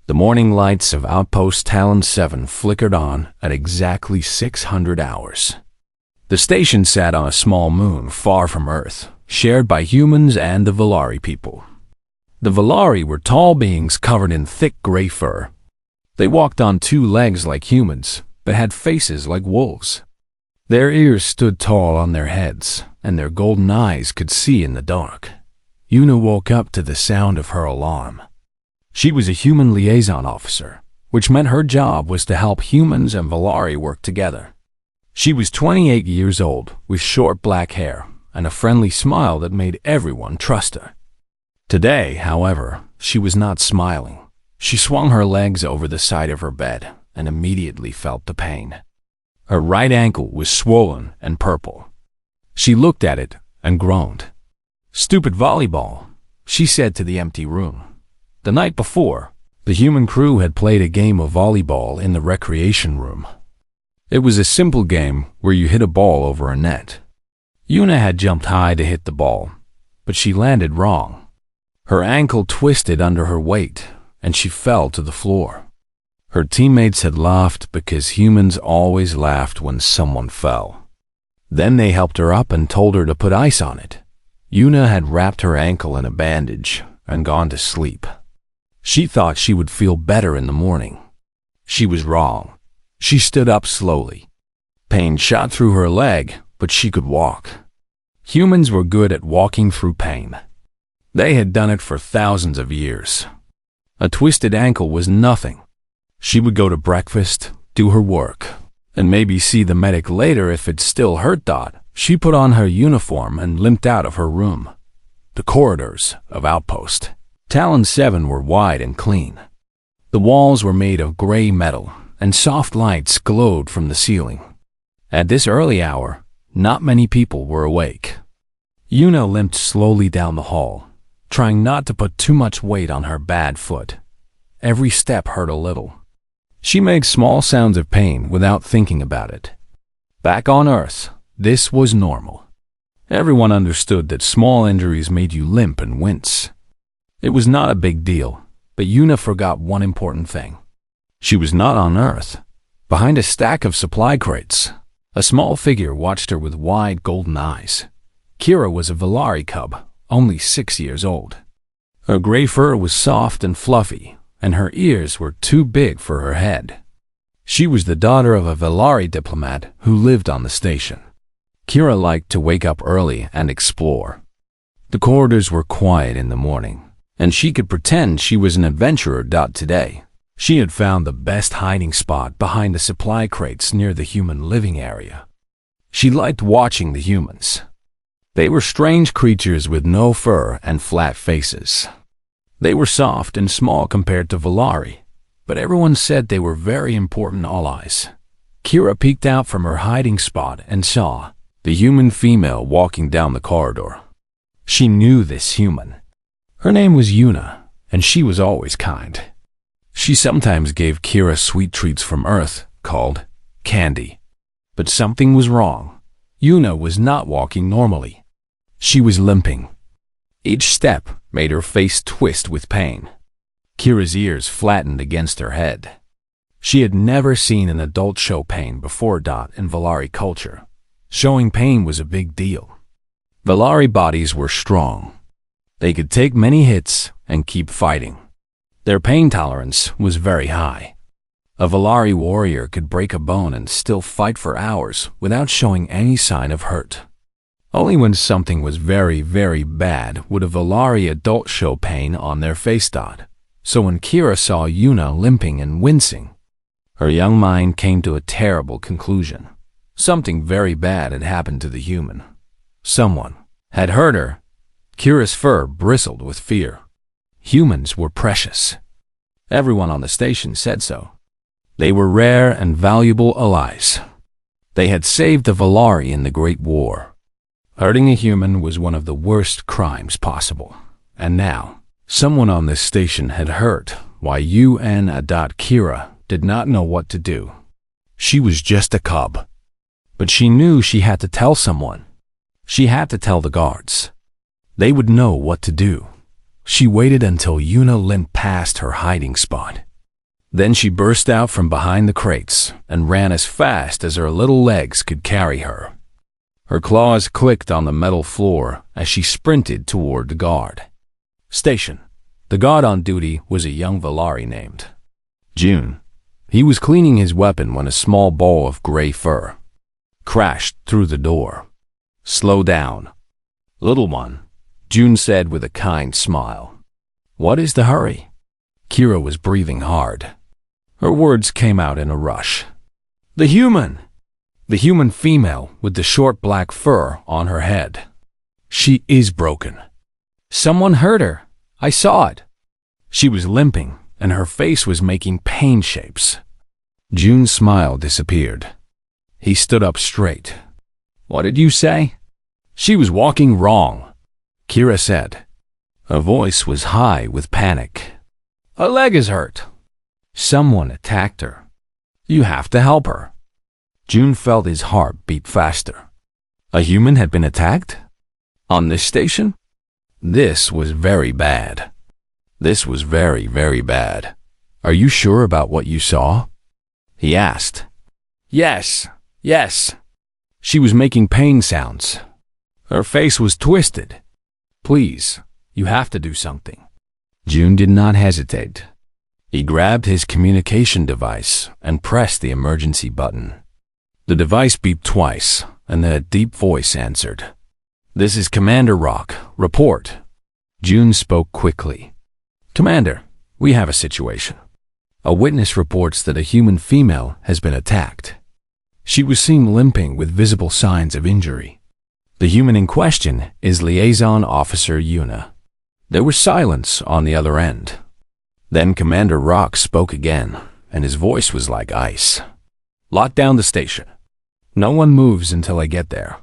The morning lights of Outpost Talon 7 flickered on at exactly 600 hours. The station sat on a small moon far from Earth, shared by humans and the Valari people. The Valari were tall beings covered in thick gray fur. They walked on two legs like humans, but had faces like wolves. Their ears stood tall on their heads, and their golden eyes could see in the dark. Yuna woke up to the sound of her alarm. She was a human liaison officer, which meant her job was to help humans and Valari work together. She was 28 years old, with short black hair, and a friendly smile that made everyone trust her. Today, however, she was not smiling. She swung her legs over the side of her bed and immediately felt the pain. Her right ankle was swollen and purple. She looked at it and groaned. "Stupid volleyball," she said to the empty room. The night before, the human crew had played a game of volleyball in the recreation room. It was a simple game where you hit a ball over a net. Yuna had jumped high to hit the ball, but she landed wrong. Her ankle twisted under her weight, and she fell to the floor. Her teammates had laughed because humans always laughed when someone fell. Then they helped her up and told her to put ice on it. Yuna had wrapped her ankle in a bandage and gone to sleep. She thought she would feel better in the morning. She was wrong. She stood up slowly. Pain shot through her leg, but she could walk. Humans were good at walking through pain. They had done it for thousands of years. A twisted ankle was nothing. She would go to breakfast, do her work, and maybe see the medic later if it still hurt. She put on her uniform and limped out of her room. The corridors of Outpost Talon 7 were wide and clean. The walls were made of gray metal, and soft lights glowed from the ceiling. At this early hour, not many people were awake. Yuna limped slowly down the hall, trying not to put too much weight on her bad foot. Every step hurt a little. She made small sounds of pain without thinking about it. Back on Earth, this was normal. Everyone understood that small injuries made you limp and wince. It was not a big deal, but Yuna forgot one important thing. She was not on Earth. Behind a stack of supply crates, a small figure watched her with wide golden eyes. Kira was a Valari cub, only 6 years old. Her gray fur was soft and fluffy, and her ears were too big for her head. She was the daughter of a Valari diplomat who lived on the station. Kira liked to wake up early and explore. The corridors were quiet in the morning, and she could pretend she was an adventurer. Today, she had found the best hiding spot behind the supply crates near the human living area. She liked watching the humans. They were strange creatures with no fur and flat faces. They were soft and small compared to Valari, but everyone said they were very important allies. Kira peeked out from her hiding spot and saw the human female walking down the corridor. She knew this human. Her name was Yuna, and she was always kind. She sometimes gave Kira sweet treats from Earth called candy. But something was wrong. Yuna was not walking normally. She was limping. Each step made her face twist with pain. Kira's ears flattened against her head. She had never seen an adult show pain before. In Valari culture, showing pain was a big deal. Valari bodies were strong. They could take many hits and keep fighting. Their pain tolerance was very high. A Valari warrior could break a bone and still fight for hours without showing any sign of hurt. Only when something was very, very bad would a Valari adult show pain on their face. So when Kira saw Yuna limping and wincing, her young mind came to a terrible conclusion. Something very bad had happened to the human. Someone had hurt her. Kira's fur bristled with fear. Humans were precious. Everyone on the station said so. They were rare and valuable allies. They had saved the Valari in the Great War. Hurting a human was one of the worst crimes possible. And now, someone on this station had hurt why Kira did not know what to do. She was just a cub. But she knew she had to tell someone. She had to tell the guards. They would know what to do. She waited until Yuna limped past her hiding spot. Then she burst out from behind the crates and ran as fast as her little legs could carry her. Her claws clicked on the metal floor as she sprinted toward the guard station. The guard on duty was a young Valari named June. He was cleaning his weapon when a small ball of gray fur crashed through the door. "Slow down, little one," June said with a kind smile. "What is the hurry?" Kira was breathing hard. Her words came out in a rush. "The human! The human female with the short black fur on her head. She is broken. Someone hurt her. I saw it." She was limping, and her face was making pain shapes. June's smile disappeared. He stood up straight. "What did you say?" "She was walking wrong," Kira said. Her voice was high with panic. "Her leg is hurt. Someone attacked her. You have to help her." June felt his heart beat faster. A human had been attacked? On this station? This was very bad. This was very, very bad. "Are you sure about what you saw?" he asked. Yes. She was making pain sounds. Her face was twisted. "Please, you have to do something." June did not hesitate. He grabbed his communication device and pressed the emergency button. The device beeped twice, and then a deep voice answered. "This is Commander Rock. Report." June spoke quickly. "Commander, we have a situation. A witness reports that a human female has been attacked. She was seen limping with visible signs of injury. The human in question is Liaison Officer Yuna." There was silence on the other end. Then Commander Rock spoke again, and his voice was like ice. "Lock down the station. No one moves until I get there.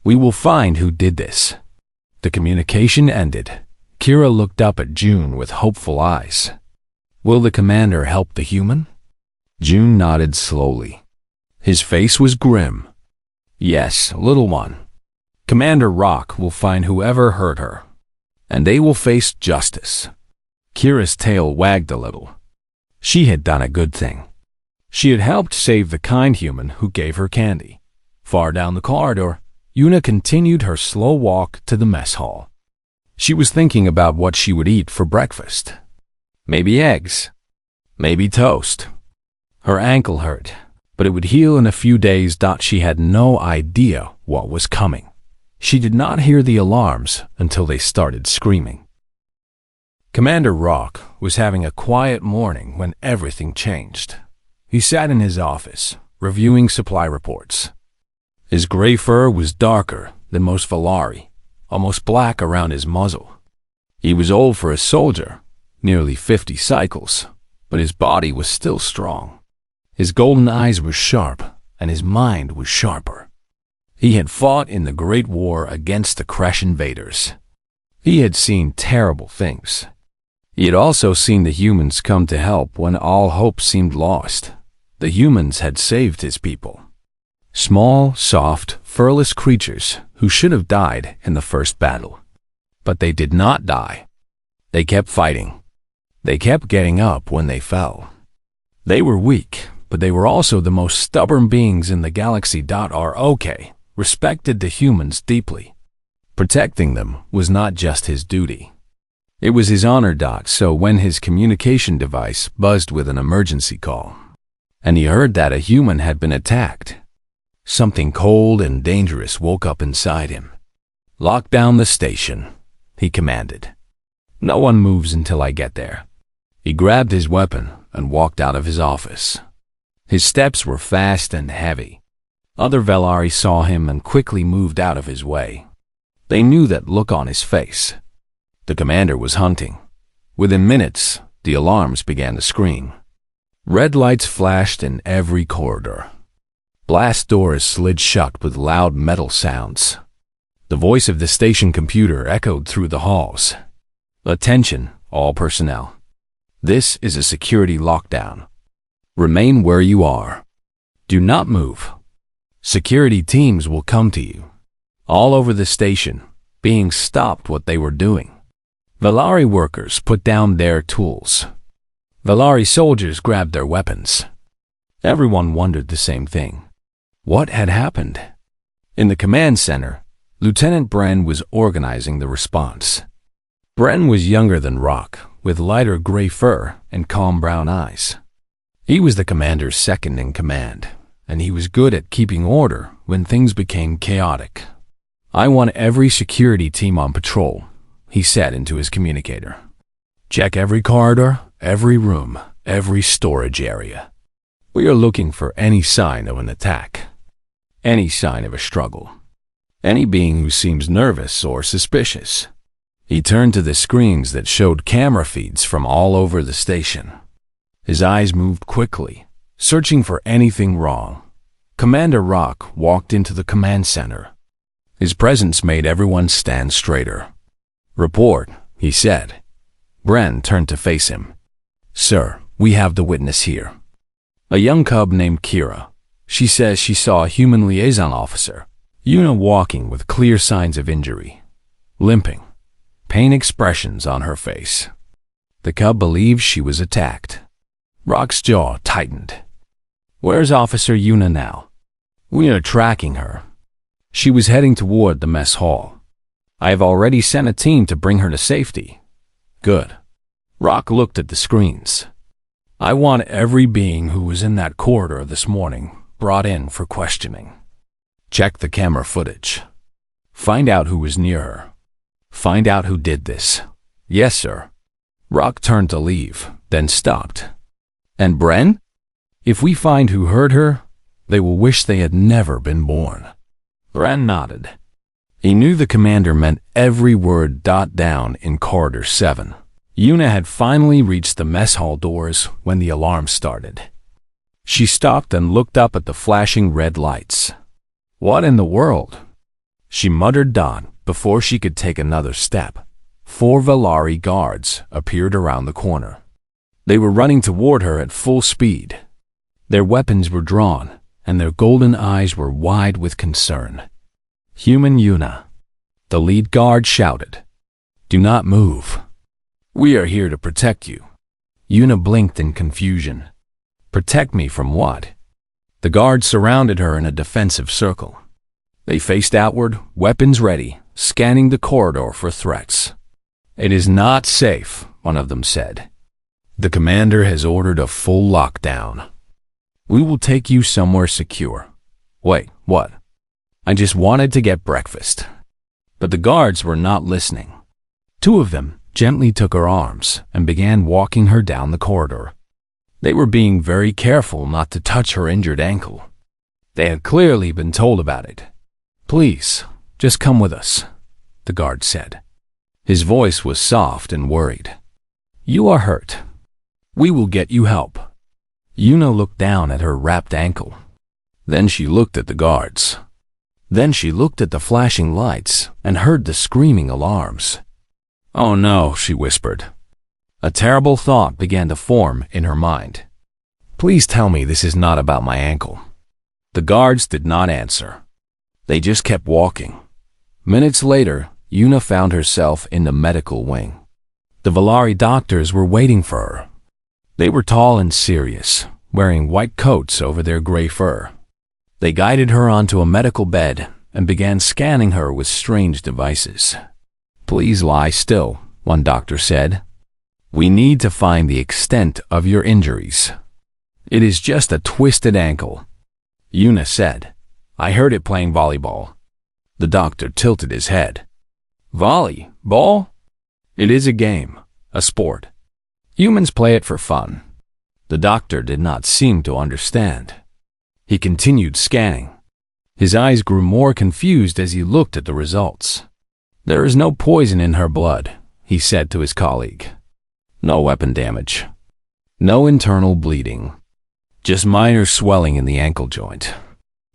We will find who did this." The communication ended. Kira looked up at June with hopeful eyes. "Will the commander help the human?" June nodded slowly. His face was grim. "Yes, little one. Commander Rock will find whoever hurt her, and they will face justice." Kira's tail wagged a little. She had done a good thing. She had helped save the kind human who gave her candy. Far down the corridor, Yuna continued her slow walk to the mess hall. She was thinking about what she would eat for breakfast. Maybe eggs. Maybe toast. Her ankle hurt, but it would heal in a few days. She had no idea what was coming. She did not hear the alarms until they started screaming. Commander Rock was having a quiet morning when everything changed. He sat in his office, reviewing supply reports. His gray fur was darker than most Valari, almost black around his muzzle. He was old for a soldier, nearly 50 cycles, but his body was still strong. His golden eyes were sharp, and his mind was sharper. He had fought in the Great War against the Kresh invaders. He had seen terrible things. He had also seen the humans come to help when all hope seemed lost. The humans had saved his people. Small, soft, furless creatures who should have died in the first battle. But they did not die. They kept fighting. They kept getting up when they fell. They were weak, but they were also the most stubborn beings in the galaxy. Rock respected the humans deeply. Protecting them was not just his duty. It was his honor. So when his communication device buzzed with an emergency call, and he heard that a human had been attacked, something cold and dangerous woke up inside him. "Lock down the station," he commanded. "No one moves until I get there." He grabbed his weapon and walked out of his office. His steps were fast and heavy. Other Valari saw him and quickly moved out of his way. They knew that look on his face. The commander was hunting. Within minutes, the alarms began to scream. Red lights flashed in every corridor. Blast doors slid shut with loud metal sounds. The voice of the station computer echoed through the halls. "Attention, all personnel. This is a security lockdown. Remain where you are. Do not move. Security teams will come to you." All over the station, beings stopped what they were doing. Valari workers put down their tools. Valari soldiers grabbed their weapons. Everyone wondered the same thing. What had happened? In the command center, Lieutenant Bren was organizing the response. Bren was younger than Rock, with lighter gray fur and calm brown eyes. He was the commander's second in command, and he was good at keeping order when things became chaotic. "I want every security team on patrol," he said into his communicator. "Check every corridor, every room, every storage area. We are looking for any sign of an attack, any sign of a struggle, any being who seems nervous or suspicious." He turned to the screens that showed camera feeds from all over the station. His eyes moved quickly, searching for anything wrong. Commander Rock walked into the command center. His presence made everyone stand straighter. "Report," he said. Bren turned to face him. "Sir, we have the witness here. A young cub named Kira. She says she saw a human liaison officer, Una, walking with clear signs of injury, limping, pain expressions on her face. The cub believes she was attacked." Rock's jaw tightened. "Where's Officer Una now?" "We are tracking her. She was heading toward the mess hall. I have already sent a team to bring her to safety." "Good." Rock looked at the screens. "I want every being who was in that corridor this morning brought in for questioning. Check the camera footage. Find out who was near her. Find out who did this." "Yes, sir." Rock turned to leave, then stopped. "And Bren? If we find who hurt her, they will wish they had never been born." Bren nodded. He knew the commander meant every word down in Corridor 7. Una had finally reached the mess hall doors when the alarm started. She stopped and looked up at the flashing red lights. "What in the world?" She muttered before she could take another step. 4 Valari guards appeared around the corner. They were running toward her at full speed. Their weapons were drawn, and their golden eyes were wide with concern. "Human Una," the lead guard shouted. "Do not move. We are here to protect you." Una blinked in confusion. "Protect me from what?" The guards surrounded her in a defensive circle. They faced outward, weapons ready, scanning the corridor for threats. "It is not safe," one of them said. "The commander has ordered a full lockdown. We will take you somewhere secure." "Wait, what?" "I just wanted to get breakfast." But the guards were not listening. 2 of them gently took her arms and began walking her down the corridor. They were being very careful not to touch her injured ankle. They had clearly been told about it. "Please, just come with us," the guard said. His voice was soft and worried. "You are hurt. We will get you help." Una looked down at her wrapped ankle. Then she looked at the guards. Then she looked at the flashing lights and heard the screaming alarms. "Oh no," she whispered. A terrible thought began to form in her mind. "Please tell me this is not about my ankle." The guards did not answer. They just kept walking. Minutes later, Una found herself in the medical wing. The Valari doctors were waiting for her. They were tall and serious, wearing white coats over their gray fur. They guided her onto a medical bed and began scanning her with strange devices. "Please lie still," one doctor said. "We need to find the extent of your injuries." "It is just a twisted ankle," Una said. "I heard it playing volleyball." The doctor tilted his head. "Volleyball? It is a game, a sport. Humans play it for fun." The doctor did not seem to understand. He continued scanning. His eyes grew more confused as he looked at the results. "There is no poison in her blood," he said to his colleague. "No weapon damage. No internal bleeding. Just minor swelling in the ankle joint."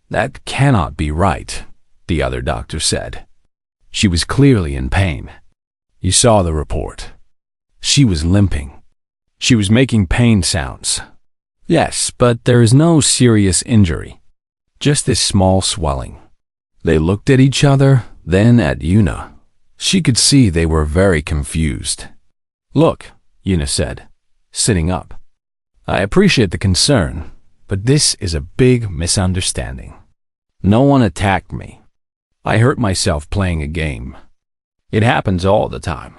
"That cannot be right," the other doctor said. "She was clearly in pain. You saw the report. She was limping. She was making pain sounds." "Yes, but there is no serious injury. Just this small swelling." They looked at each other, then at Una. She could see they were very confused. "Look," Una said, sitting up. I appreciate the concern, but this is a big misunderstanding. No one attacked me. I hurt myself playing a game. It happens all the time.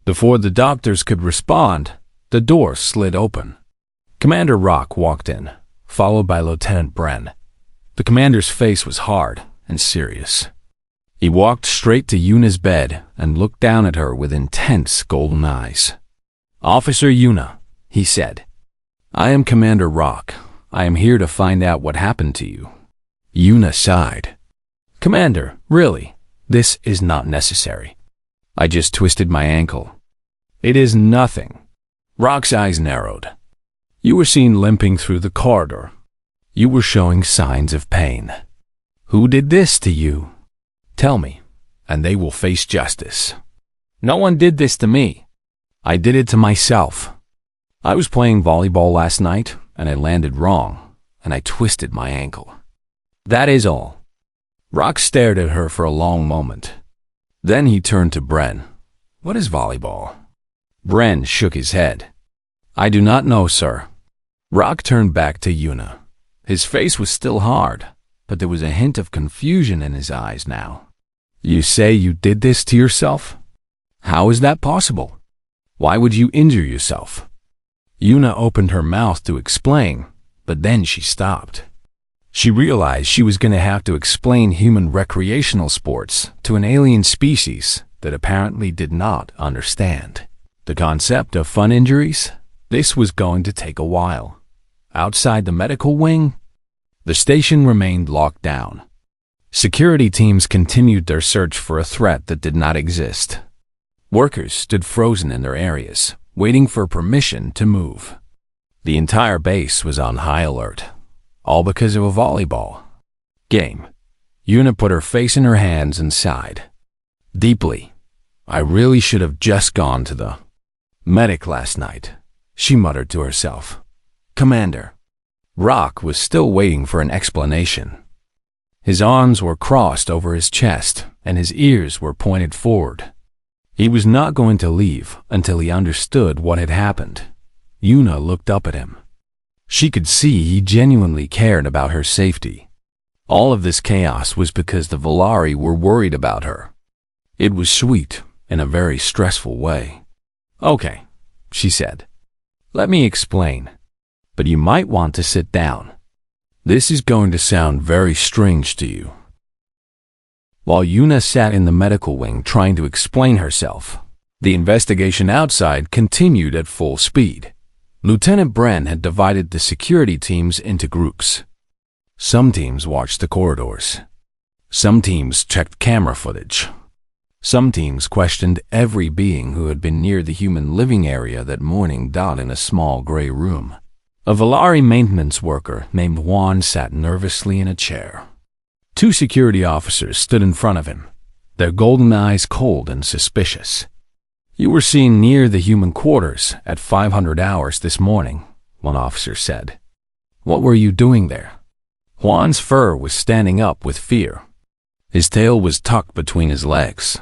Before the doctors could respond, the door slid open. Commander Rock walked in, followed by Lieutenant Bren. The commander's face was hard and serious. He walked straight to Yuna's bed and looked down at her with intense golden eyes. "Officer Yuna," he said, "I am Commander Rock. I am here to find out what happened to you." Yuna sighed. "Commander, really, this is not necessary. I just twisted my ankle. It is nothing." Rock's eyes narrowed. "You were seen limping through the corridor. You were showing signs of pain. Who did this to you? Tell me, and they will face justice." "No one did this to me. I did it to myself. I was playing volleyball last night, and I landed wrong, and I twisted my ankle. That is all." Rock stared at her for a long moment. Then he turned to Bren. "What is volleyball?" Bren shook his head. "I do not know, sir." Rock turned back to Yuna. His face was still hard, but there was a hint of confusion in his eyes now. "You say you did this to yourself? How is that possible? Why would you injure yourself?" Yuna opened her mouth to explain, but then she stopped. She realized she was going to have to explain human recreational sports to an alien species that apparently did not understand the concept of fun injuries. This was going to take a while. Outside the medical wing, the station remained locked down. Security teams continued their search for a threat that did not exist. Workers stood frozen in their areas, waiting for permission to move. The entire base was on high alert, all because of a volleyball game. Yuna put her face in her hands and sighed deeply. "I really should have just gone to the medic last night," she muttered to herself. "Commander." Rock was still waiting for an explanation. His arms were crossed over his chest, and his ears were pointed forward. He was not going to leave until he understood what had happened. Yuna looked up at him. She could see he genuinely cared about her safety. All of this chaos was because the Volari were worried about her. It was sweet in a very stressful way. "Okay," she said. "Let me explain, but you might want to sit down. This is going to sound very strange to you." While Yuna sat in the medical wing trying to explain herself, the investigation outside continued at full speed. Lieutenant Bren had divided the security teams into groups. Some teams watched the corridors. Some teams checked camera footage. Some teams questioned every being who had been near the human living area that morning. In a small gray room, a Volari maintenance worker named Juan sat nervously in a chair. Two security officers stood in front of him, their golden eyes cold and suspicious. "You were seen near the human quarters at 500 hours this morning," one officer said. "What were you doing there?" Juan's fur was standing up with fear. His tail was tucked between his legs.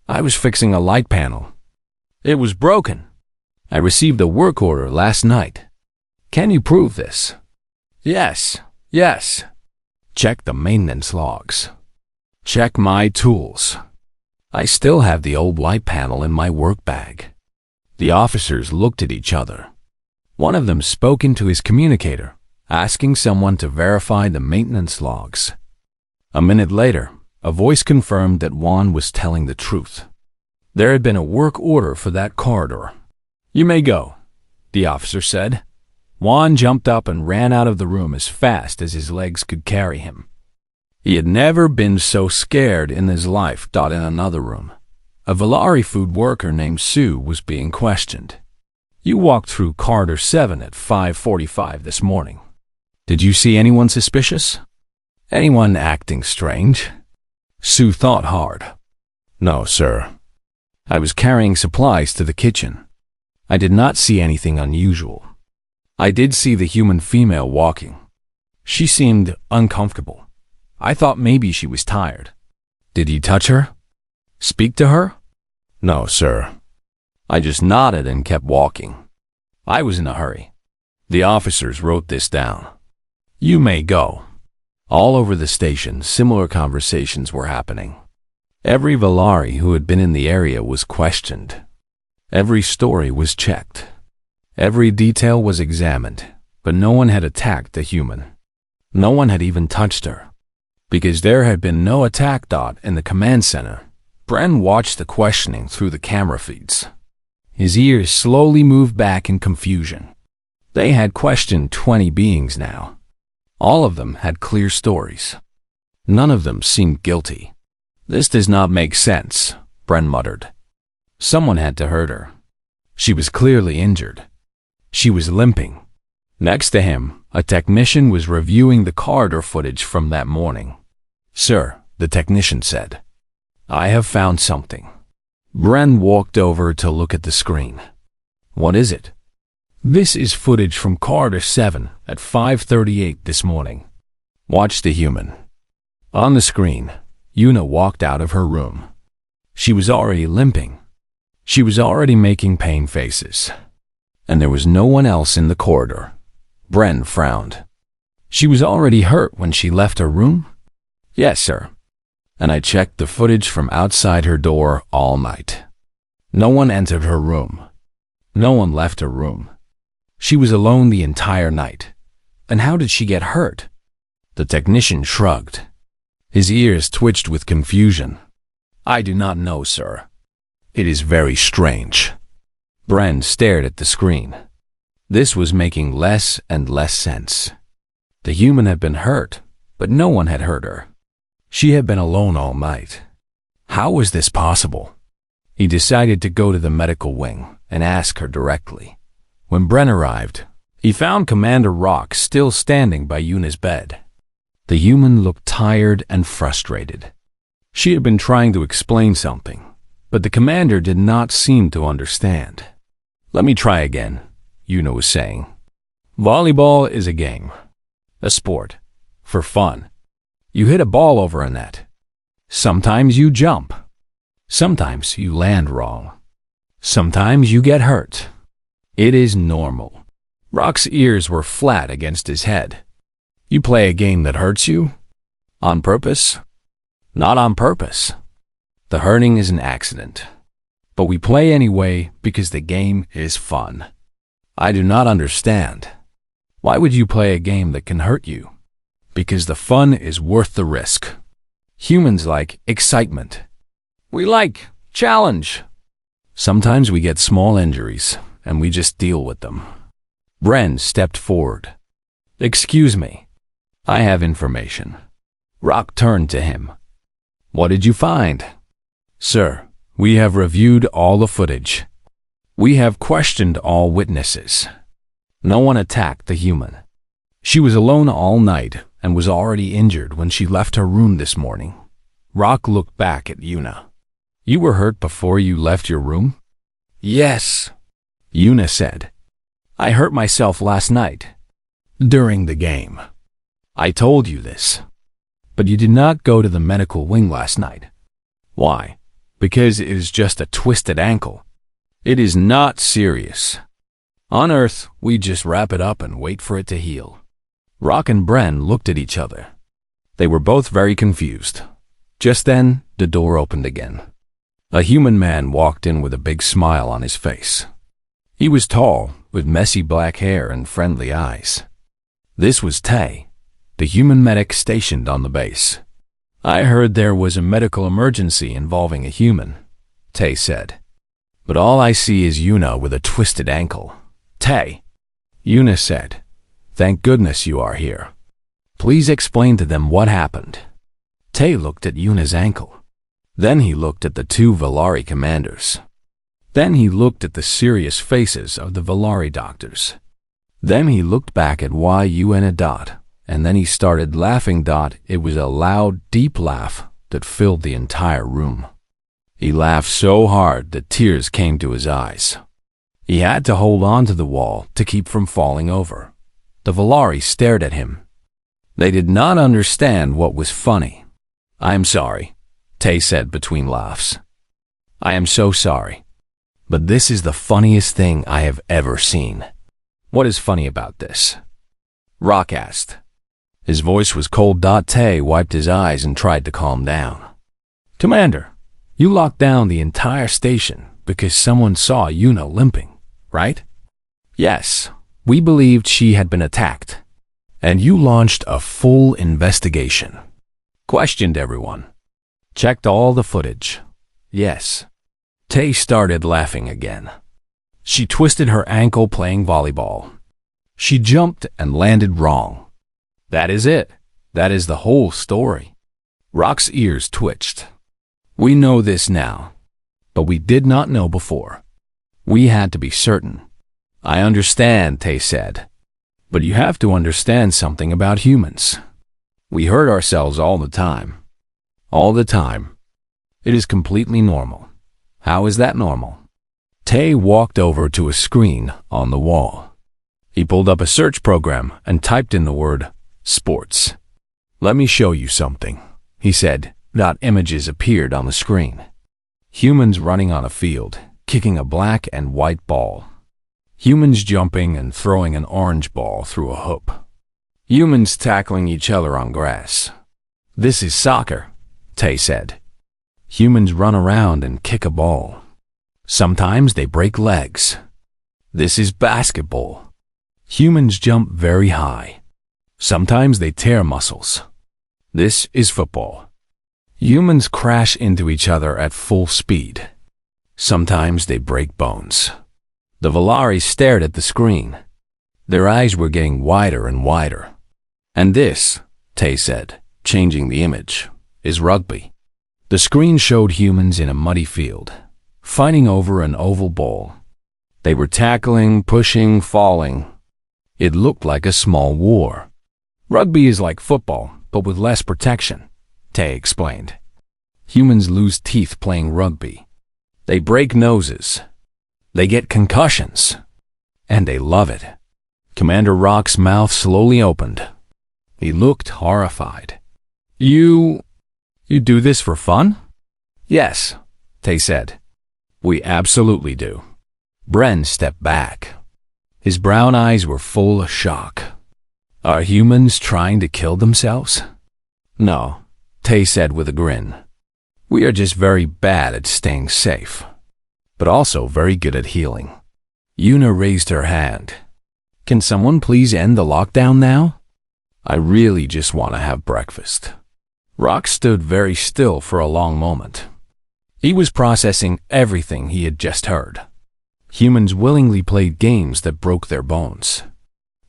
"I was fixing a light panel. It was broken. I received a work order last night." "Can you prove this?" Yes. "Check the maintenance logs. Check my tools. I still have the old light panel in my work bag." The officers looked at each other. One of them spoke into his communicator, asking someone to verify the maintenance logs. A minute later, a voice confirmed that Juan was telling the truth. There had been a work order for that corridor. "You may go," the officer said. Juan jumped up and ran out of the room as fast as his legs could carry him. He had never been so scared in his life. In another room, a Volari food worker named Sue was being questioned. "You walked through corridor 7 at 5:45 this morning. Did you see anyone suspicious? Anyone acting strange?" Sue thought hard. "No, sir. I was carrying supplies to the kitchen. I did not see anything unusual. I did see the human female walking. She seemed uncomfortable. I thought maybe she was tired." "Did you touch her? Speak to her?" "No, sir. I just nodded and kept walking. I was in a hurry." The officers wrote this down. You may go. All over the station, similar conversations were happening. Every Valari who had been in the area was questioned. Every story was checked. Every detail was examined, but no one had attacked the human. No one had even touched her. Because there had been no attack dot in the command center, Bren watched the questioning through the camera feeds. His ears slowly moved back in confusion. They had questioned 20 beings now. All of them had clear stories. None of them seemed guilty. This does not make sense, Bren muttered. Someone had to hurt her. She was clearly injured. She was limping. Next to him, a technician was reviewing the corridor footage from that morning. Sir, the technician said, I have found something. Bren walked over to look at the screen. What is it? This is footage from corridor 7 at 5:38 this morning. Watch the human. On the screen, Yuna walked out of her room. She was already limping. She was already making pain faces. And there was no one else in the corridor. Bren frowned. She was already hurt when she left her room? Yes, sir. And I checked the footage from outside her door all night. No one entered her room. No one left her room. She was alone the entire night. And how did she get hurt? The technician shrugged. His ears twitched with confusion. I do not know, sir. It is very strange. Bren stared at the screen. This was making less and less sense. The human had been hurt, but no one had hurt her. She had been alone all night. How was this possible? He decided to go to the medical wing and ask her directly. When Bren arrived, he found Commander Rock still standing by Yuna's bed. The human looked tired and frustrated. She had been trying to explain something, but the commander did not seem to understand. Let me try again, Yuna was saying. Volleyball is a game, a sport, for fun. You hit a ball over a net. Sometimes you jump. Sometimes you land wrong. Sometimes you get hurt. It is normal. Rock's ears were flat against his head. You play a game that hurts you? On purpose? Not on purpose. The hurting is an accident. But we play anyway because the game is fun. I do not understand. Why would you play a game that can hurt you? Because the fun is worth the risk. Humans like excitement. We like challenge. Sometimes we get small injuries, and we just deal with them. Bren stepped forward. Excuse me. I have information. Rock turned to him. What did you find? Sir, we have reviewed all the footage. We have questioned all witnesses. No one attacked the human. She was alone all night and was already injured when she left her room this morning. Rock looked back at Yuna. You were hurt before you left your room? Yes, Yuna said. I hurt myself last night. During the game. I told you this. But you did not go to the medical wing last night. Why? Because it is just a twisted ankle. It is not serious. On Earth, we just wrap it up and wait for it to heal. Rock and Bren looked at each other. They were both very confused. Just then, the door opened again. A human man walked in with a big smile on his face. He was tall, with messy black hair and friendly eyes. This was Tay, the human medic stationed on the base. I heard there was a medical emergency involving a human, Tay said. But all I see is Yuna with a twisted ankle. Tay, Yuna said. Thank goodness you are here. Please explain to them what happened. Tay looked at Yuna's ankle. Then he looked at the two Valari commanders. Then he looked at the serious faces of the Valari doctors. Then he looked back at Yuna. And then he started laughing. It was a loud, deep laugh that filled the entire room. He laughed so hard that tears came to his eyes. He had to hold on to the wall to keep from falling over. The Valari stared at him. They did not understand what was funny. I'm sorry, Tay said between laughs. I am so sorry. But this is the funniest thing I have ever seen. What is funny about this? Rock asked. His voice was cold. Tay wiped his eyes and tried to calm down. Commander, you locked down the entire station because someone saw Yuna limping, right? Yes, we believed she had been attacked. And you launched a full investigation. Questioned everyone. Checked all the footage. Yes. Tay started laughing again. She twisted her ankle playing volleyball. She jumped and landed wrong. That is it. That is the whole story. Rock's ears twitched. We know this now, but we did not know before. We had to be certain. I understand, Tay said. But you have to understand something about humans. We hurt ourselves all the time. All the time. It is completely normal. How is that normal? Tay walked over to a screen on the wall. He pulled up a search program and typed in the word sports. Let me show you something, he said. Images appeared on the screen. Humans running on a field, kicking a black and white ball. Humans jumping and throwing an orange ball through a hoop. Humans tackling each other on grass. This is soccer, Tay said. Humans run around and kick a ball. Sometimes they break legs. This is basketball. Humans jump very high. Sometimes they tear muscles. This is football. Humans crash into each other at full speed. Sometimes they break bones. The Valari stared at the screen. Their eyes were getting wider and wider. And this, Tay said, changing the image, is rugby. The screen showed humans in a muddy field, fighting over an oval ball. They were tackling, pushing, falling. It looked like a small war. Rugby is like football, but with less protection, Tay explained. Humans lose teeth playing rugby. They break noses. They get concussions. And they love it. Commander Rock's mouth slowly opened. He looked horrified. You do this for fun? Yes, Tay said. We absolutely do. Bren stepped back. His brown eyes were full of shock. Are humans trying to kill themselves? No, Tay said with a grin. We are just very bad at staying safe, but also very good at healing. Yuna raised her hand. Can someone please end the lockdown now? I really just want to have breakfast. Rock stood very still for a long moment. He was processing everything he had just heard. Humans willingly played games that broke their bones.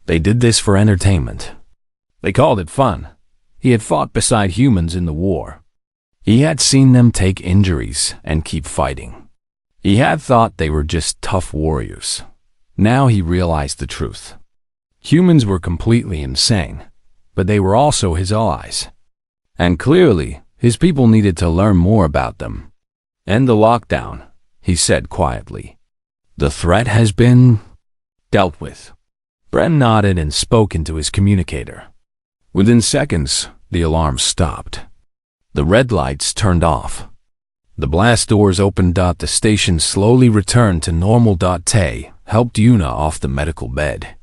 They did this for entertainment. They called it fun. He had fought beside humans in the war. He had seen them take injuries and keep fighting. He had thought they were just tough warriors. Now he realized the truth. Humans were completely insane, but they were also his allies. And clearly, his people needed to learn more about them. End the lockdown, he said quietly. The threat has been dealt with. Bren nodded and spoke into his communicator. Within seconds, the alarm stopped. The red lights turned off. The blast doors opened. The station slowly returned to normal. Tay helped Yuna off the medical bed.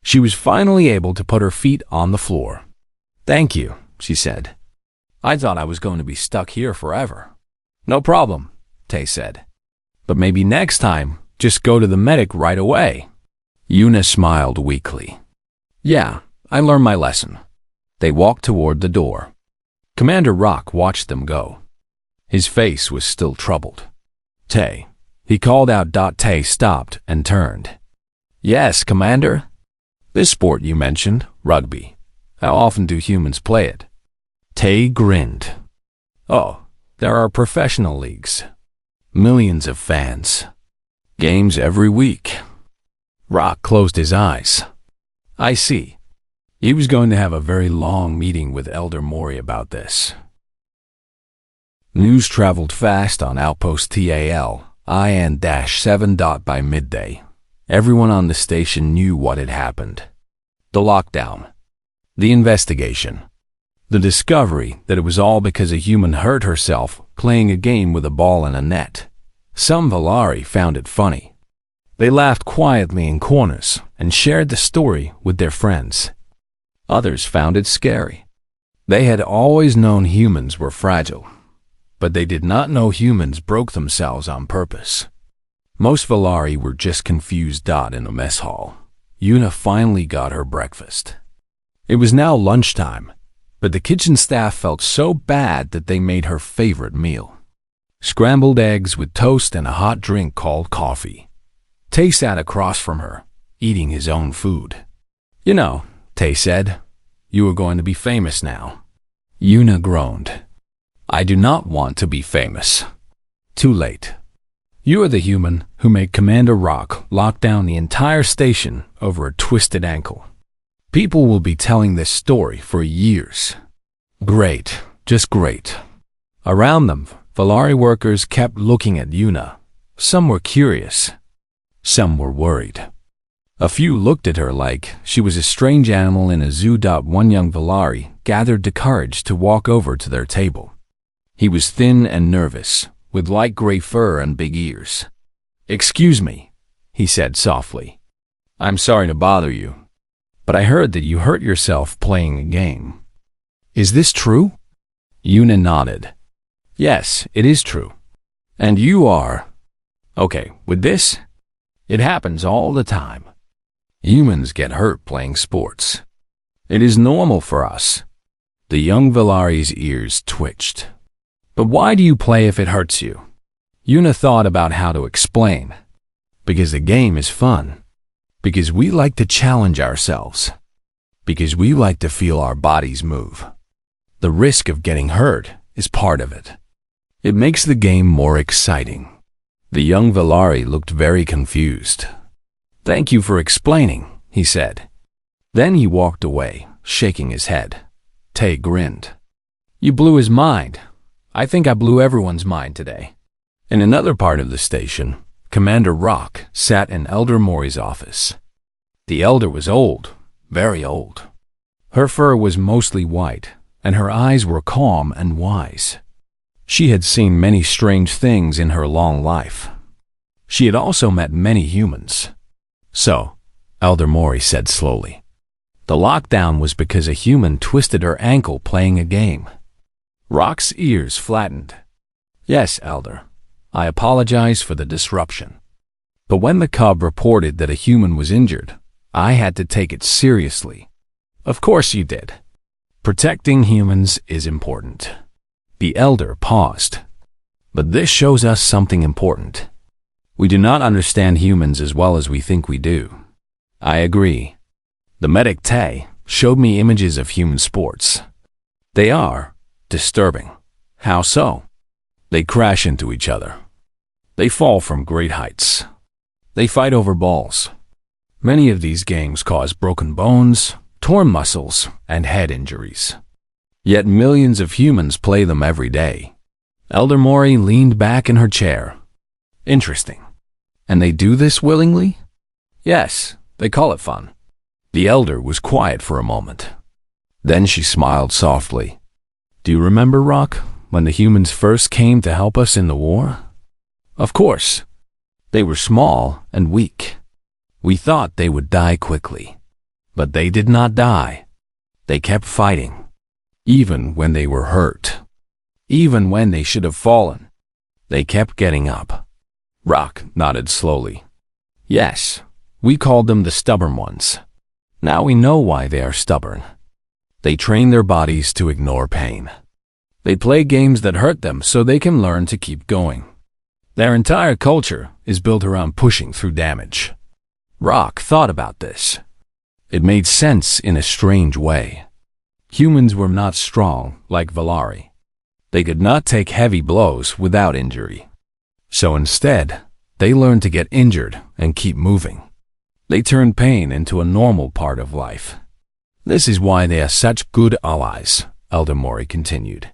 She was finally able to put her feet on the floor. Thank you, she said. I thought I was going to be stuck here forever. No problem, Tay said. But maybe next time, just go to the medic right away. Yuna smiled weakly. Yeah, I learned my lesson. They walked toward the door. Commander Rock watched them go. His face was still troubled. Tay, he called out. Tay stopped and turned. Yes, Commander? This sport you mentioned, rugby. How often do humans play it? Tay grinned. Oh, there are professional leagues. Millions of fans. Games every week. Rock closed his eyes. I see. He was going to have a very long meeting with Elder Mori about this. News traveled fast on Outpost TAL-IN-7. By midday, everyone on the station knew what had happened. The lockdown. The investigation. The discovery that it was all because a human hurt herself playing a game with a ball and a net. Some Valari found it funny. They laughed quietly in corners and shared the story with their friends. Others found it scary. They had always known humans were fragile, but they did not know humans broke themselves on purpose. Most Valari were just confused. In a mess hall, Una finally got her breakfast. It was now lunchtime, but the kitchen staff felt so bad that they made her favorite meal: scrambled eggs with toast and a hot drink called coffee. Tay sat across from her, eating his own food. "You know," Tay said, "you are going to be famous now." Una groaned. "I do not want to be famous." "Too late. You are the human who made Commander Rock lock down the entire station over a twisted ankle. People will be telling this story for years." Great, just great. Around them, Valari workers kept looking at Una. Some were curious. Some were worried. A few looked at her like she was a strange animal in a zoo. One young Valari gathered the courage to walk over to their table. He was thin and nervous, with light gray fur and big ears. "Excuse me," he said softly. "I'm sorry to bother you, but I heard that you hurt yourself playing a game. Is this true?" Una nodded. "Yes, it is true. And you are..." "Okay, with this, it happens all the time. Humans get hurt playing sports. It is normal for us." The young Valari's ears twitched. "But why do you play if it hurts you?" Una thought about how to explain. "Because the game is fun. Because we like to challenge ourselves. Because we like to feel our bodies move. The risk of getting hurt is part of it. It makes the game more exciting." The young Valari looked very confused. "Thank you for explaining," he said. Then he walked away, shaking his head. Tay grinned. "You blew his mind. I think I blew everyone's mind today." In another part of the station, Commander Rock sat in Elder Mori's office. The Elder was old, very old. Her fur was mostly white, and her eyes were calm and wise. She had seen many strange things in her long life. She had also met many humans. "So," Elder Mori said slowly, "the lockdown was because a human twisted her ankle playing a game." Rock's ears flattened. "Yes, Elder. I apologize for the disruption. But when the cub reported that a human was injured, I had to take it seriously." "Of course you did. Protecting humans is important." The Elder paused. "But this shows us something important. We do not understand humans as well as we think we do." "I agree. The medic Tay showed me images of human sports. They are disturbing." "How so?" "They crash into each other. They fall from great heights. They fight over balls. Many of these games cause broken bones, torn muscles, and head injuries. Yet millions of humans play them every day." Elder Mori leaned back in her chair. "Interesting. And they do this willingly?" "Yes, they call it fun." The Elder was quiet for a moment. Then she smiled softly. "Do you remember, Rock, when the humans first came to help us in the war?" "Of course. They were small and weak. We thought they would die quickly. But they did not die. They kept fighting. Even when they were hurt. Even when they should have fallen. They kept getting up." Rock nodded slowly. "Yes, we called them the stubborn ones. Now we know why they are stubborn. They train their bodies to ignore pain. They play games that hurt them so they can learn to keep going. Their entire culture is built around pushing through damage." Rock thought about this. It made sense in a strange way. Humans were not strong like Valari. They could not take heavy blows without injury. So instead, they learned to get injured and keep moving. They turned pain into a normal part of life. "This is why they are such good allies," Elder Mori continued.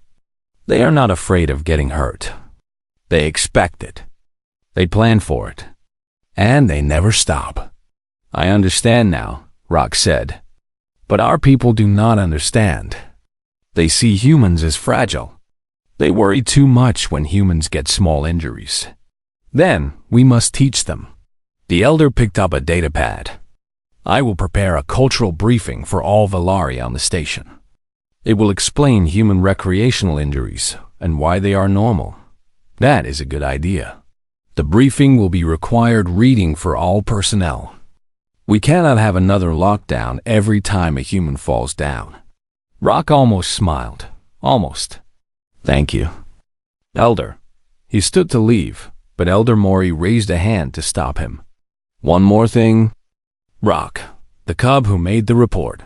"They are not afraid of getting hurt. They expect it. They plan for it. And they never stop." "I understand now," Rock said. "But our people do not understand. They see humans as fragile. They worry too much when humans get small injuries. Then we must teach them." The Elder picked up a datapad. I will prepare a cultural briefing for all Valari on the station. It will explain human recreational injuries and why they are normal. That is a good idea. The briefing will be required reading for all personnel. We cannot have another lockdown every time a human falls down. Rock almost smiled. Almost. Thank you. Elder. He stood to leave, but Elder Mori raised a hand to stop him. One more thing. Rock, the cub who made the report.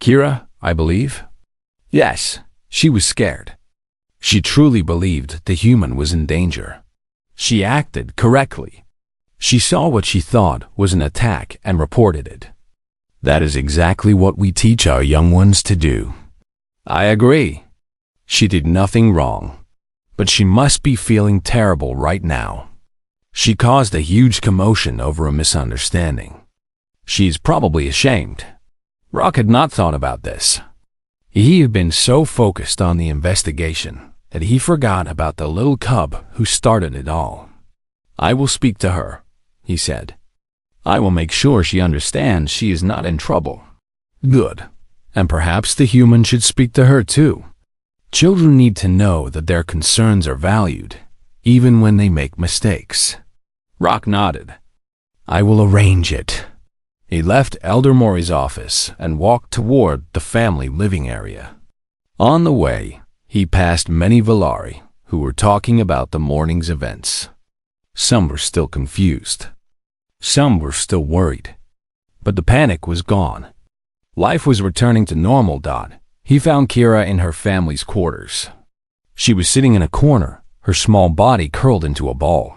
Kira, I believe? Yes, she was scared. She truly believed the human was in danger. She acted correctly. She saw what she thought was an attack and reported it. That is exactly what we teach our young ones to do. I agree. She did nothing wrong, but she must be feeling terrible right now. She caused a huge commotion over a misunderstanding. She's probably ashamed. Rock had not thought about this. He had been so focused on the investigation that he forgot about the little cub who started it all. I will speak to her, he said. I will make sure she understands she is not in trouble. Good. And perhaps the human should speak to her too. Children need to know that their concerns are valued, even when they make mistakes. Rock nodded. I will arrange it. He left Elder Mori's office and walked toward the family living area. On the way, he passed many Valari who were talking about the morning's events. Some were still confused. Some were still worried. But the panic was gone. Life was returning to normal. He found Kira in her family's quarters. She was sitting in a corner, her small body curled into a ball.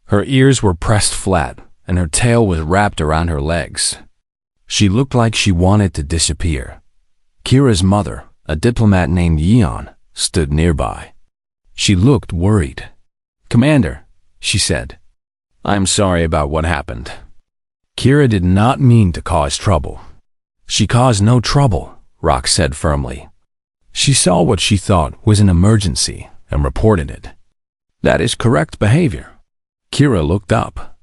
Her ears were pressed flat, and her tail was wrapped around her legs. She looked like she wanted to disappear. Kira's mother, a diplomat named Yeon, stood nearby. She looked worried. Commander, she said, I'm sorry about what happened. Kira did not mean to cause trouble. She caused no trouble, Rock said firmly. She saw what she thought was an emergency and reported it. That is correct behavior. Kira looked up.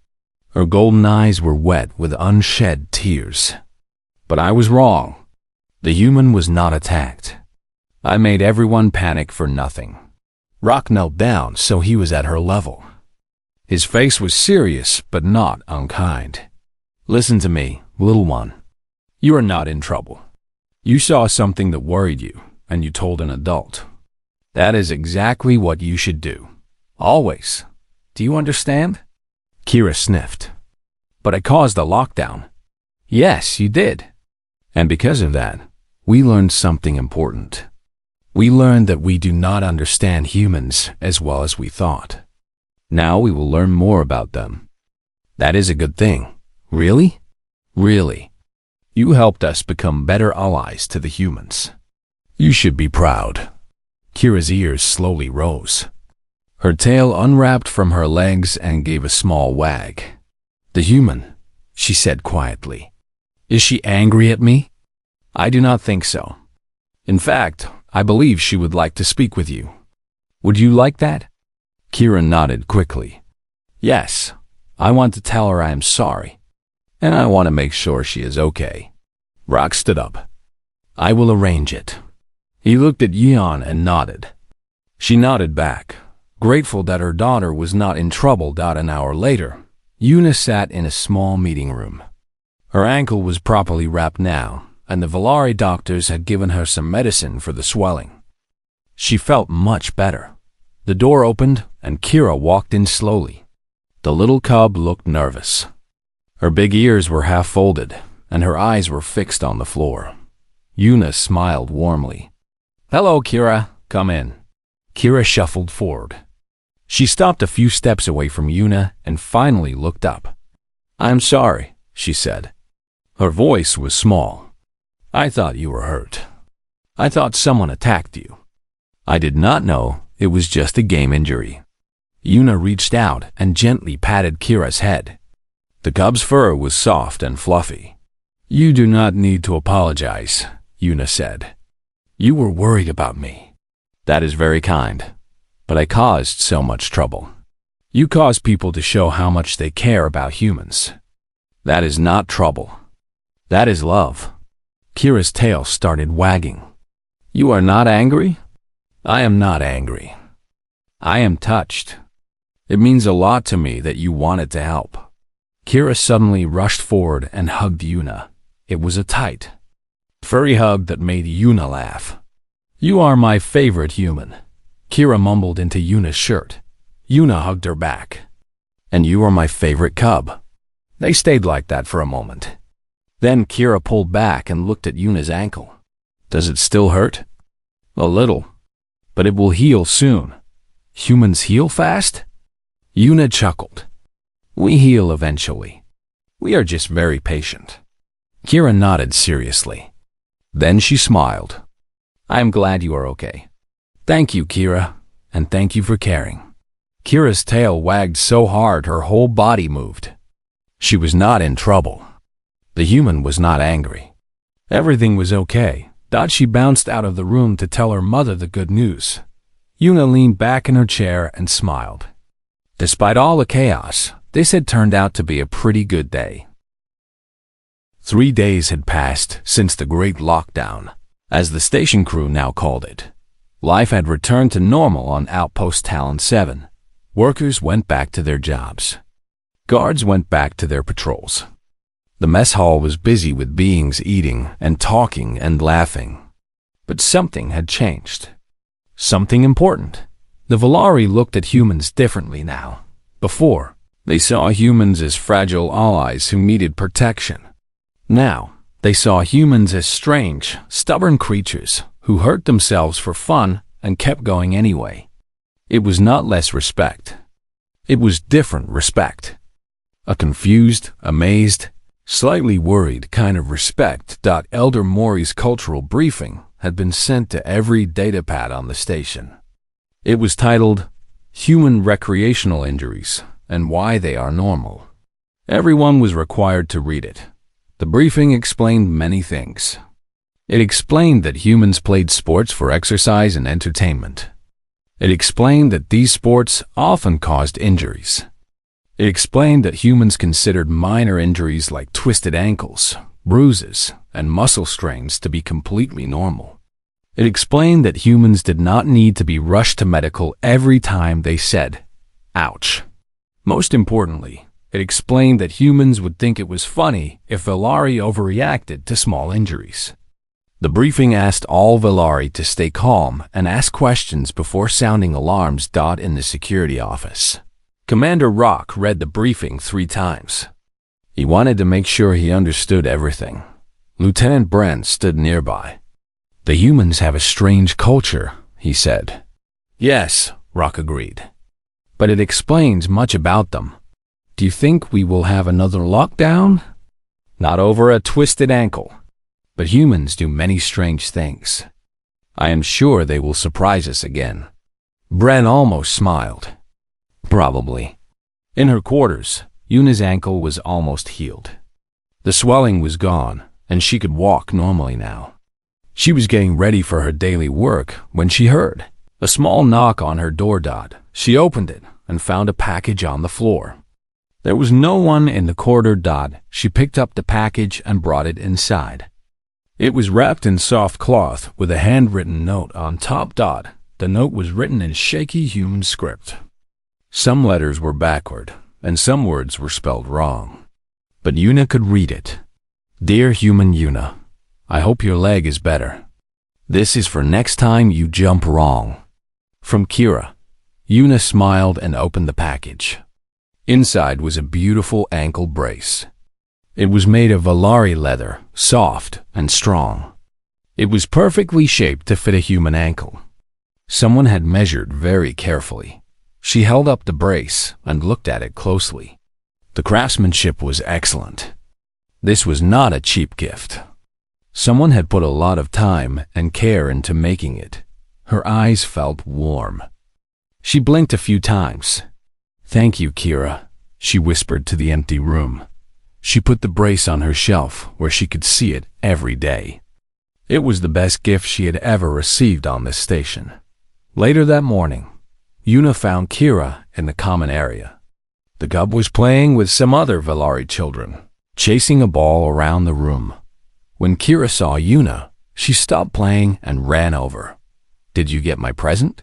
Her golden eyes were wet with unshed tears. But I was wrong. The human was not attacked. I made everyone panic for nothing. Rock knelt down so he was at her level. His face was serious but not unkind. Listen to me, little one. You are not in trouble. You saw something that worried you, and you told an adult. That is exactly what you should do. Always. Do you understand? Kira sniffed. But I caused the lockdown. Yes, you did. And because of that, we learned something important. We learned that we do not understand humans as well as we thought. Now we will learn more about them. That is a good thing. Really? Really. You helped us become better allies to the humans. You should be proud. Kira's ears slowly rose. Her tail unwrapped from her legs and gave a small wag. The human, she said quietly. Is she angry at me? I do not think so. In fact, I believe she would like to speak with you. Would you like that? Kira nodded quickly. Yes, I want to tell her I am sorry, and I want to make sure she is okay. Rock stood up. I will arrange it. He looked at Yeon and nodded. She nodded back, grateful that her daughter was not in trouble. An hour later, Yuna sat in a small meeting room. Her ankle was properly wrapped now, and the Valari doctors had given her some medicine for the swelling. She felt much better. The door opened, and Kira walked in slowly. The little cub looked nervous. Her big ears were half folded, and her eyes were fixed on the floor. Yuna smiled warmly. Hello, Kira. Come in. Kira shuffled forward. She stopped a few steps away from Yuna and finally looked up. I'm sorry, she said. Her voice was small. I thought you were hurt. I thought someone attacked you. I did not know it was just a game injury. Yuna reached out and gently patted Kira's head. The cub's fur was soft and fluffy. You do not need to apologize, Yuna said. You were worried about me. That is very kind, but I caused so much trouble. You cause people to show how much they care about humans. That is not trouble. That is love. Kira's tail started wagging. You are not angry? I am not angry. I am touched. It means a lot to me that you wanted to help. Kira suddenly rushed forward and hugged Yuna. It was a tight, furry hug that made Yuna laugh. You are my favorite human, Kira mumbled into Yuna's shirt. Yuna hugged her back. And you are my favorite cub. They stayed like that for a moment. Then Kira pulled back and looked at Yuna's ankle. Does it still hurt? A little, but it will heal soon. Humans heal fast? Yuna chuckled. We heal eventually. We are just very patient. Kira nodded seriously. Then she smiled. I am glad you are okay. Thank you, Kira, and thank you for caring. Kira's tail wagged so hard her whole body moved. She was not in trouble. The human was not angry. Everything was okay. She bounced out of the room to tell her mother the good news. Yuna leaned back in her chair and smiled. Despite all the chaos, this had turned out to be a pretty good day. 3 days had passed since the Great Lockdown, as the station crew now called it. Life had returned to normal on Outpost Talon 7. Workers went back to their jobs. Guards went back to their patrols. The mess hall was busy with beings eating and talking and laughing. But something had changed. Something important. The Valari looked at humans differently now. Before, they saw humans as fragile allies who needed protection. Now, they saw humans as strange, stubborn creatures who hurt themselves for fun and kept going anyway. It was not less respect. It was different respect. A confused, amazed, slightly worried kind of respect. Elder Mori's cultural briefing had been sent to every datapad on the station. It was titled, Human Recreational Injuries and Why They Are Normal. Everyone was required to read it. The briefing explained many things. It explained that humans played sports for exercise and entertainment. It explained that these sports often caused injuries. It explained that humans considered minor injuries like twisted ankles, bruises, and muscle strains to be completely normal. It explained that humans did not need to be rushed to medical every time they said, ouch. Most importantly, it explained that humans would think it was funny if Valari overreacted to small injuries. The briefing asked all Valari to stay calm and ask questions before sounding alarms. In the security office, Commander Rock read the briefing 3 times. He wanted to make sure he understood everything. Lieutenant Brent stood nearby. The humans have a strange culture, he said. Yes, Rock agreed. But it explains much about them. Do you think we will have another lockdown? Not over a twisted ankle. But humans do many strange things. I am sure they will surprise us again. Bren almost smiled. Probably. In her quarters, Yuna's ankle was almost healed. The swelling was gone, and she could walk normally now. She was getting ready for her daily work when she heard a small knock on her door. She opened it and found a package on the floor. There was no one in the corridor. She picked up the package and brought it inside. It was wrapped in soft cloth with a handwritten note on top. The note was written in shaky human script. Some letters were backward, and some words were spelled wrong. But Yuna could read it. Dear human Yuna, I hope your leg is better. This is for next time you jump wrong. From Kira. Yuna smiled and opened the package. Inside was a beautiful ankle brace. It was made of Valari leather, soft and strong. It was perfectly shaped to fit a human ankle. Someone had measured very carefully. She held up the brace and looked at it closely. The craftsmanship was excellent. This was not a cheap gift. Someone had put a lot of time and care into making it. Her eyes felt warm. She blinked a few times. Thank you, Kira, she whispered to the empty room. She put the brace on her shelf where she could see it every day. It was the best gift she had ever received on this station. Later that morning, Yuna found Kira in the common area. The cub was playing with some other Valari children, chasing a ball around the room. When Kira saw Yuna, she stopped playing and ran over. "Did you get my present?"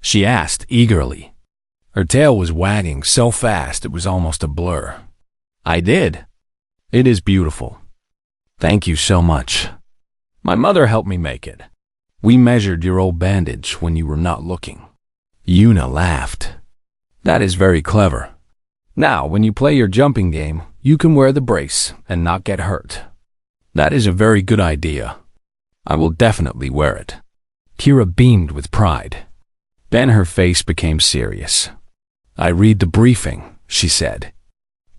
she asked eagerly. Her tail was wagging so fast it was almost a blur. "I did. It is beautiful. Thank you so much. My mother helped me make it. We measured your old bandage when you were not looking." Yuna laughed. "That is very clever. Now, when you play your jumping game, you can wear the brace and not get hurt." "That is a very good idea. I will definitely wear it." Kira beamed with pride. Then her face became serious. "I read the briefing," she said.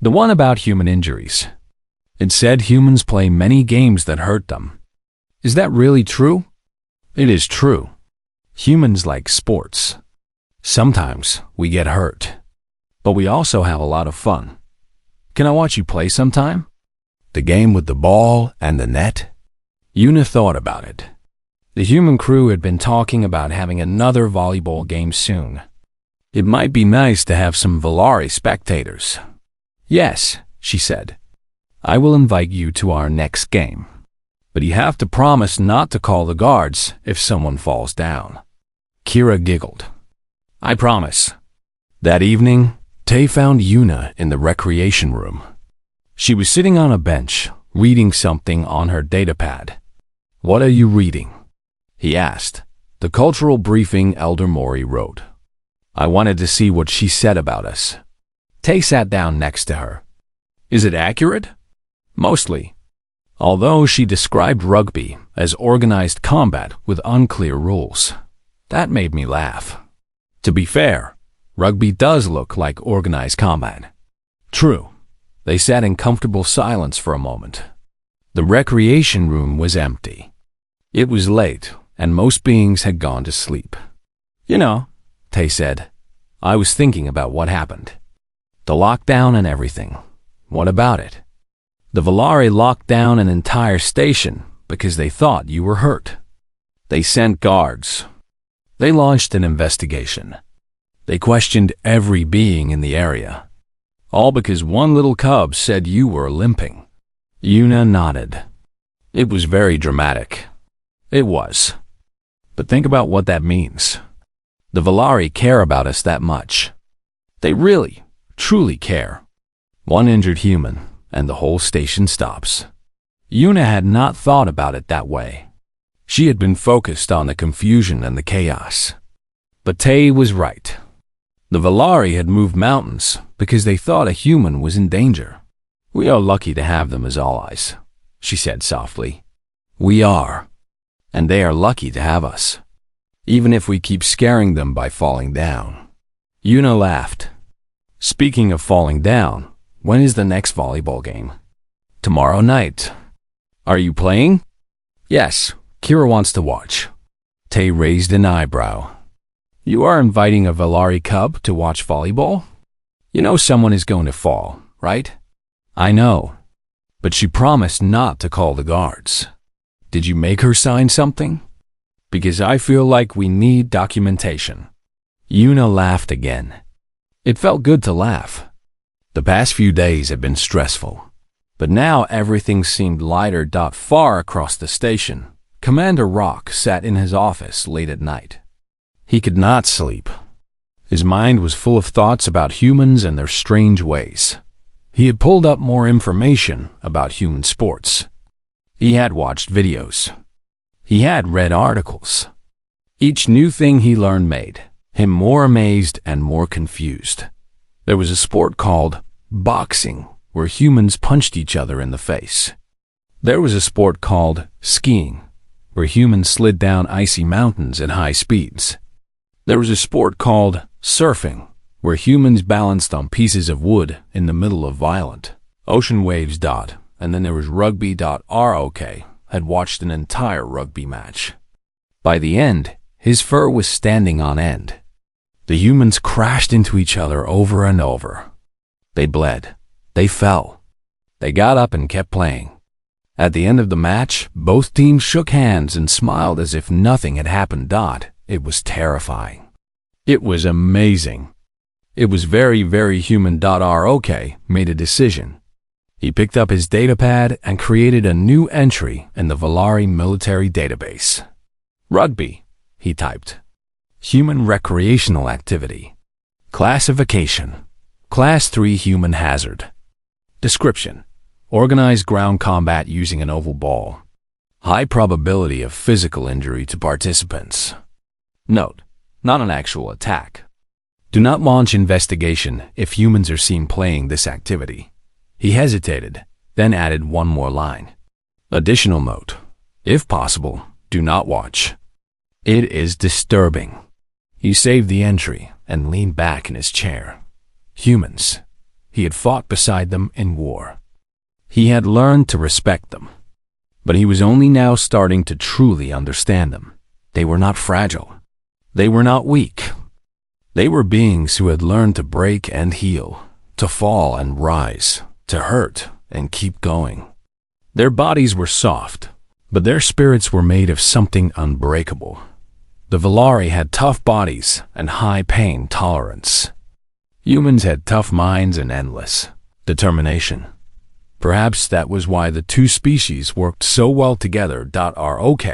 "The one about human injuries. It said humans play many games that hurt them. Is that really true?" "It is true. Humans like sports. Sometimes we get hurt, but we also have a lot of fun. Can I watch you play sometime? The game with the ball and the net?" Yuna thought about it. The human crew had been talking about having another volleyball game soon. It might be nice to have some Valari spectators. "Yes," she said. "I will invite you to our next game. But you have to promise not to call the guards if someone falls down." Kira giggled. "I promise." That evening, Tay found Yuna in the recreation room. She was sitting on a bench, reading something on her datapad. "What are you reading?" he asked. "The cultural briefing Elder Mori wrote. I wanted to see what she said about us." Tay sat down next to her. "Is it accurate?" "Mostly. Although she described rugby as organized combat with unclear rules. That made me laugh. To be fair, rugby does look like organized combat." "True." They sat in comfortable silence for a moment. The recreation room was empty. It was late, and most beings had gone to sleep. "You know," Tay said, "I was thinking about what happened. The lockdown and everything. What about it? The Valari locked down an entire station because they thought you were hurt. They sent guards. They launched an investigation. They questioned every being in the area. All because one little cub said you were limping." Yuna nodded. "It was very dramatic." "It was. But think about what that means. The Valari care about us that much. They really, truly care. One injured human, and the whole station stops." Yuna had not thought about it that way. She had been focused on the confusion and the chaos. But Tay was right. The Valari had moved mountains because they thought a human was in danger. "We are lucky to have them as allies," she said softly. "We are. And they are lucky to have us, even if we keep scaring them by falling down." Yuna laughed. "Speaking of falling down, when is the next volleyball game?" "Tomorrow night." "Are you playing?" "Yes, Kira wants to watch." Tay raised an eyebrow. "You are inviting a Valari cub to watch volleyball? You know someone is going to fall, right?" "I know. But she promised not to call the guards." "Did you make her sign something?" "Because I feel like we need documentation." Yuna laughed again. It felt good to laugh. The past few days had been stressful. But now everything seemed lighter. Far across the station, Commander Rock sat in his office late at night. He could not sleep. His mind was full of thoughts about humans and their strange ways. He had pulled up more information about human sports. He had watched videos. He had read articles. Each new thing he learned made him more amazed and more confused. There was a sport called boxing, where humans punched each other in the face. There was a sport called skiing, where humans slid down icy mountains at high speeds. There was a sport called surfing, where humans balanced on pieces of wood in the middle of violent ocean waves. And then there was rugby. Rock had watched an entire rugby match. By the end, his fur was standing on end. The humans crashed into each other over and over. They bled. They fell. They got up and kept playing. At the end of the match, both teams shook hands and smiled as if nothing had happened. It was terrifying. It was amazing. It was very, very human. Rock made a decision. He picked up his datapad and created a new entry in the Valari military database. Rugby, he typed. Human recreational activity. Classification. Class 3 human hazard. Description. Organized ground combat using an oval ball. High probability of physical injury to participants. Note, not an actual attack. Do not launch investigation if humans are seen playing this activity. He hesitated, then added one more line. Additional note, if possible, do not watch. It is disturbing. He saved the entry and leaned back in his chair. Humans. He had fought beside them in war. He had learned to respect them. But he was only now starting to truly understand them. They were not fragile. They were not weak. They were beings who had learned to break and heal, to fall and rise, to hurt and keep going. Their bodies were soft, but their spirits were made of something unbreakable. The Valari had tough bodies and high pain tolerance. Humans had tough minds and endless determination. Perhaps that was why the two species worked so well together. ROK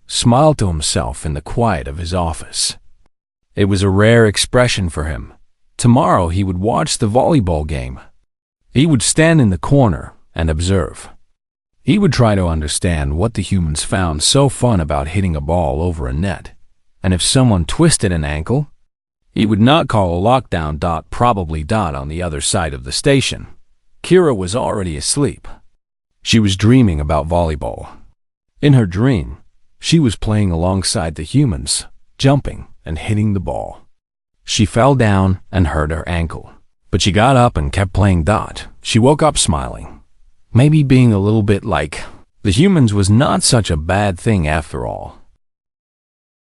smiled to himself in the quiet of his office. It was a rare expression for him. Tomorrow he would watch the volleyball game. He would stand in the corner and observe. He would try to understand what the humans found so fun about hitting a ball over a net. And if someone twisted an ankle, he would not call a lockdown. Probably on the other side of the station. Kira was already asleep. She was dreaming about volleyball. In her dream, she was playing alongside the humans, jumping and hitting the ball. She fell down and hurt her ankle, but she got up and kept playing. She woke up smiling. Maybe being a little bit like the humans was not such a bad thing after all.